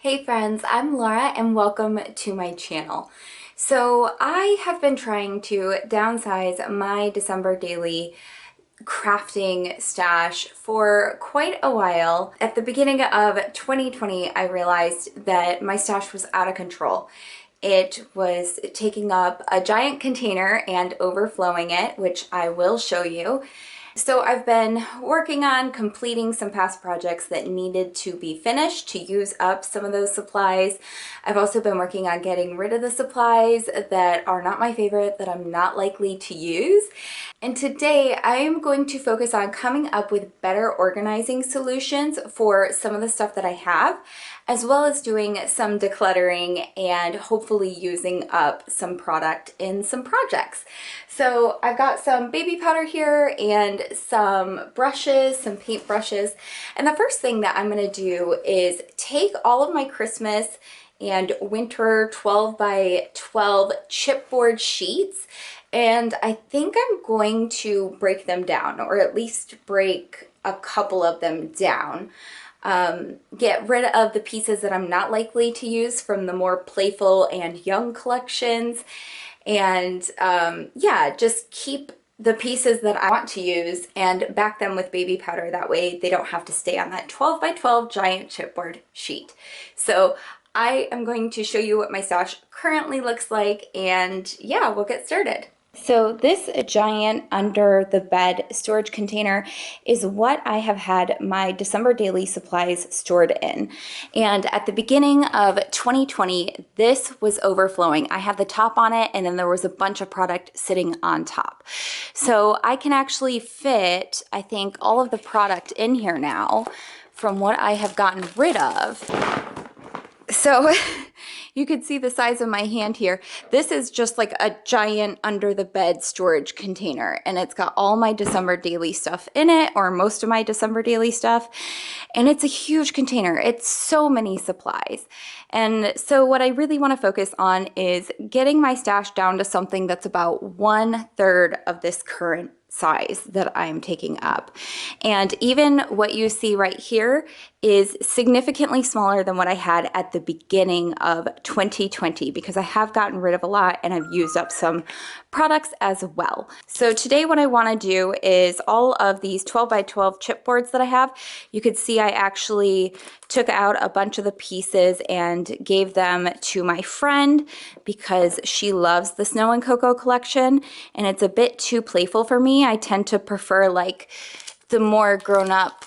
Hey friends, I'm Laura and welcome to my channel. So I have been trying to downsize my December daily crafting stash for quite a while. At the beginning of 2020, I realized that my stash was out of control. It was taking up a giant container and overflowing it, which I will show you. So I've been working on completing some past projects that needed to be finished to use up some of those supplies. I've also been working on getting rid of the supplies that are not my favorite, that I'm not likely to use. And today I am going to focus on coming up with better organizing solutions for some of the stuff that I have, as well as doing some decluttering and hopefully using up some product in some projects. So I've got some baby powder here and some brushes, some paint brushes. And the first thing that I'm going to do is take all of my Christmas and winter 12 by 12 chipboard sheets, and I think I'm going to break them down, or at least break a couple of them down. Get rid of the pieces that I'm not likely to use from the more playful and young collections, and yeah, just keep the pieces that I want to use and back them with baby powder. That way they don't have to stay on that 12 by 12 giant chipboard sheet. So I am going to show you what my stash currently looks like, and yeah, we'll get started. So this giant under the bed storage container is what I have had my December daily supplies stored in. And at the beginning of 2020, this was overflowing. I had the top on it, and then there was a bunch of product sitting on top. So I can actually fit, I think, all of the product in here now from what I have gotten rid of. So you can see the size of my hand here. This is just like a giant under the bed storage container, and it's got all my December daily stuff in it, or most of my December daily stuff. And it's a huge container. It's so many supplies. And so what I really want to focus on is getting my stash down to something that's about 1/3 of this current size that I'm taking up. And even what you see right here is significantly smaller than what I had at the beginning of 2020, because I have gotten rid of a lot and I've used up some products as well. So today what I want to do is all of these 12 by 12 chipboards that I have. You could see I actually took out a bunch of the pieces and gave them to my friend because she loves the Snow and Cocoa collection, and it's a bit too playful for me. I tend to prefer like the more grown-up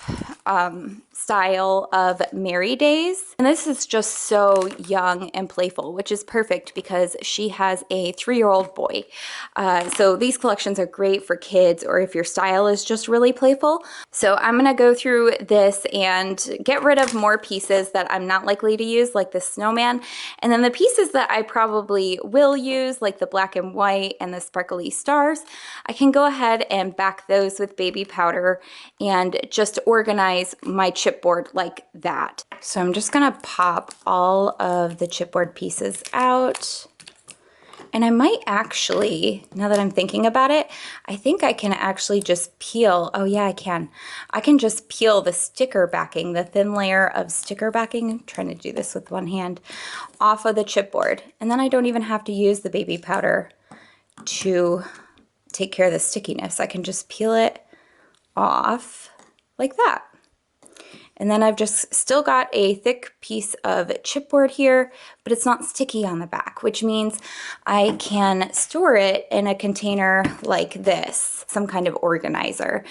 style of Merry Days. And this is just so young and playful, which is perfect because she has a 3-year-old boy. So these collections are great for kids, or if your style is just really playful. So I'm gonna go through this and get rid of more pieces that I'm not likely to use, like the snowman. And then the pieces that I probably will use, like the black and white and the sparkly stars, I can go ahead and back those with baby powder and just organize my chipboard like that. So I'm just gonna pop all of the chipboard pieces out. And I might actually, now that I'm thinking about it, I think I can actually just peel, oh yeah, I can. I can just peel the sticker backing, the thin layer of sticker backing, I'm trying to do this with one hand, off of the chipboard. And then I don't even have to use the baby powder to take care of the stickiness. I can just peel it off like that. And then I've just still got a thick piece of chipboard here, but it's not sticky on the back, which means I can store it in a container like this, some kind of organizer,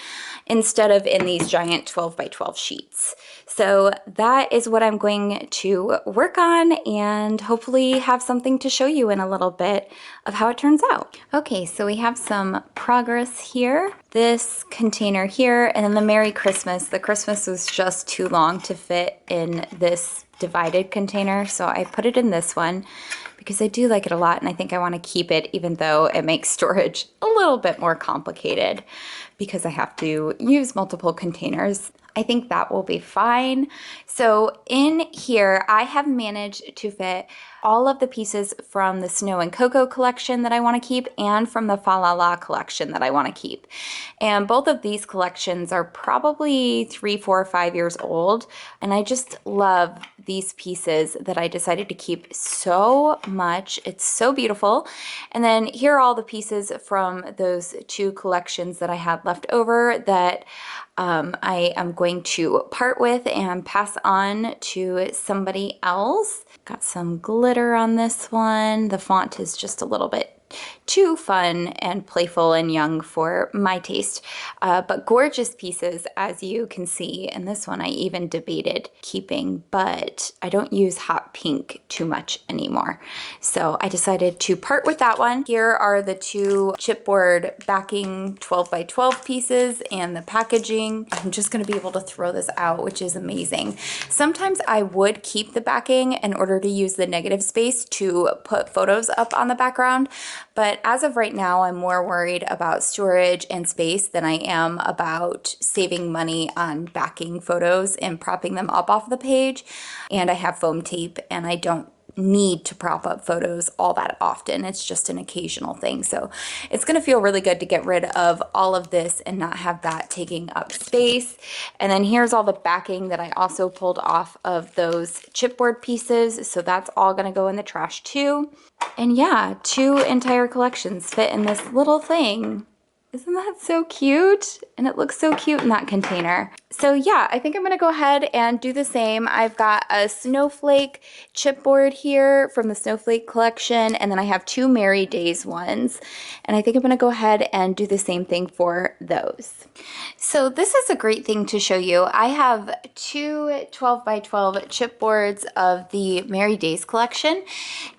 instead of in these giant 12 by 12 sheets. So that is what I'm going to work on, and hopefully have something to show you in a little bit of how it turns out. Okay, so we have some progress here. This container here, and then the Merry Christmas. The Christmas was just too long to fit in this divided container, so I put it in this one because I do like it a lot, and I think I want to keep it, even though it makes storage a little bit more complicated because I have to use multiple containers. I think that will be fine. So in here, I have managed to fit all of the pieces from the Snow and Cocoa collection that I want to keep and from the Fa La La collection that I want to keep. And both of these collections are probably 3, 4, 5 years old. And I just love these pieces that I decided to keep so much. It's so beautiful. And then here are all the pieces from those 2 collections that I had left over that I am going to part with and pass on to somebody else. Got some glitter on this one. The font is just a little bit too fun and playful and young for my taste, but gorgeous pieces, as you can see. And this one I even debated keeping, but I don't use hot pink too much anymore. So I decided to part with that one. Here are the 2 chipboard backing 12 by 12 pieces and the packaging. I'm just gonna be able to throw this out, which is amazing. Sometimes I would keep the backing in order to use the negative space to put photos up on the background, but as of right now, I'm more worried about storage and space than I am about saving money on backing photos and propping them up off the page. And I have foam tape, and I don't need to prop up photos all that often. It's just an occasional thing. So it's going to feel really good to get rid of all of this and not have that taking up space. And then here's all the backing that I also pulled off of those chipboard pieces. So that's all going to go in the trash too. And yeah, 2 entire collections fit in this little thing. Isn't that so cute? And it looks so cute in that container. So yeah, I think I'm gonna go ahead and do the same. I've got a snowflake chipboard here from the snowflake collection, and then I have 2 Merry Days ones. And I think I'm gonna go ahead and do the same thing for those. So this is a great thing to show you. I have 2 12 by 12 chipboards of the Merry Days collection,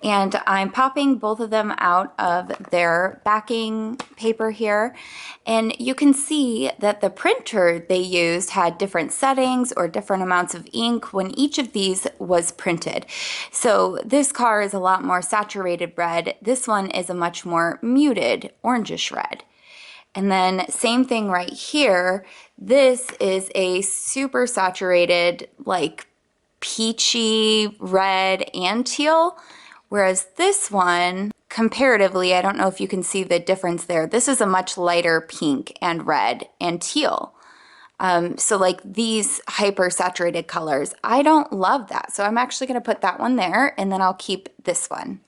and I'm popping both of them out of their backing paper here. And you can see that the printer they used had different settings or different amounts of ink when each of these was printed. So this car is a lot more saturated red. This one is a much more muted orangish red. And then same thing right here. This is a super saturated, like peachy red and teal, whereas this one, comparatively, I don't know if you can see the difference there. This is a much lighter pink and red and teal. So like these hyper saturated colors, I don't love that. So I'm actually going to put that one there, and then I'll keep this one.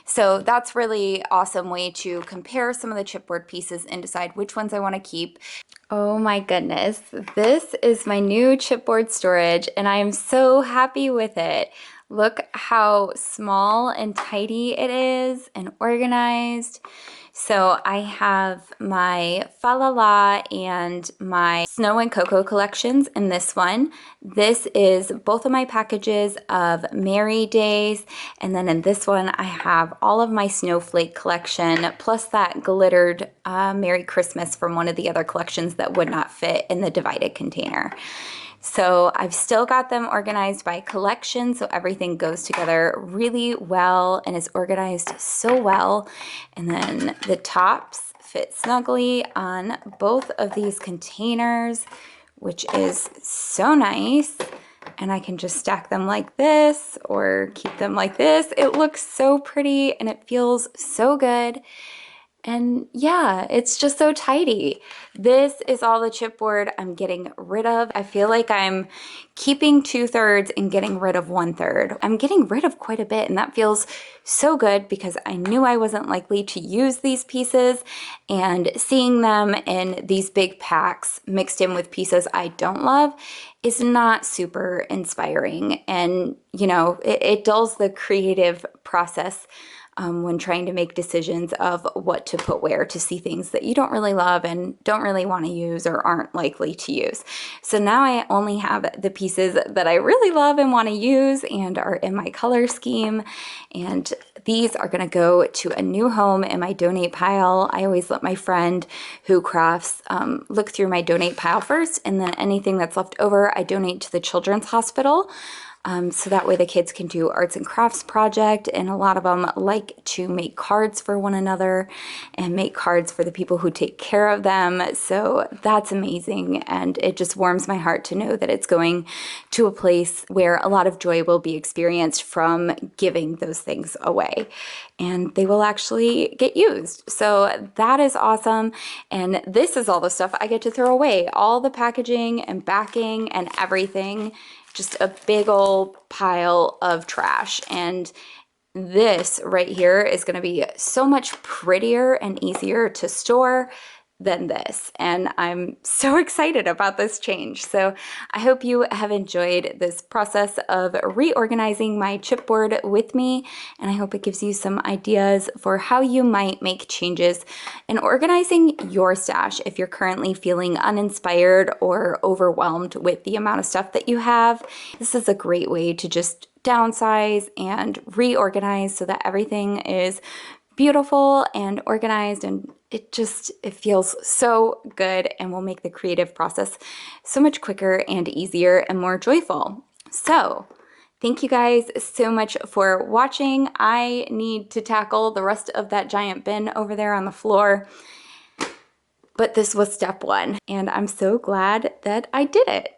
So that's really awesome way to compare some of the chipboard pieces and decide which ones I want to keep. Oh my goodness, this is my new chipboard storage, and I am so happy with it. Look how small and tidy it is and organized. So I have my Fa La La and my Snow and Cocoa collections in this one. This is both of my packages of Merry Days. And then in this one, I have all of my Snowflake collection, plus that glittered Merry Christmas from one of the other collections that would not fit in the divided container. So I've still got them organized by collection, so everything goes together really well and is organized so well. And then the tops fit snugly on both of these containers, which is so nice. And I can just stack them like this or keep them like this. It looks so pretty and it feels so good. And yeah, it's just so tidy. This is all the chipboard I'm getting rid of. I feel like I'm keeping 2/3 and getting rid of 1/3. I'm getting rid of quite a bit, and that feels so good because I knew I wasn't likely to use these pieces, and seeing them in these big packs mixed in with pieces I don't love is not super inspiring. And you know, it dulls the creative process when trying to make decisions of what to put where to see things that you don't really love and don't really want to use or aren't likely to use. So now I only have the pieces that I really love and want to use and are in my color scheme. And these are going to go to a new home in my donate pile. I always let my friend who crafts look through my donate pile first, and then anything that's left over I donate to the Children's Hospital. so that way the kids can do arts and crafts project, and a lot of them like to make cards for one another and make cards for the people who take care of them. So that's amazing, and it just warms my heart to know that it's going to a place where a lot of joy will be experienced from giving those things away, and they will actually get used. So that is awesome. And this is all the stuff I get to throw away, all the packaging and backing and everything, just a big old pile of trash. And this right here is going to be so much prettier and easier to store than this, and I'm so excited about this change. So I hope you have enjoyed this process of reorganizing my chipboard with me, and I hope it gives you some ideas for how you might make changes in organizing your stash if you're currently feeling uninspired or overwhelmed with the amount of stuff that you have. This is a great way to just downsize and reorganize so that everything is beautiful and organized, and it feels so good and will make the creative process so much quicker and easier and more joyful. So thank you guys so much for watching. I need to tackle the rest of that giant bin over there on the floor, but this was step one, and I'm so glad that I did it.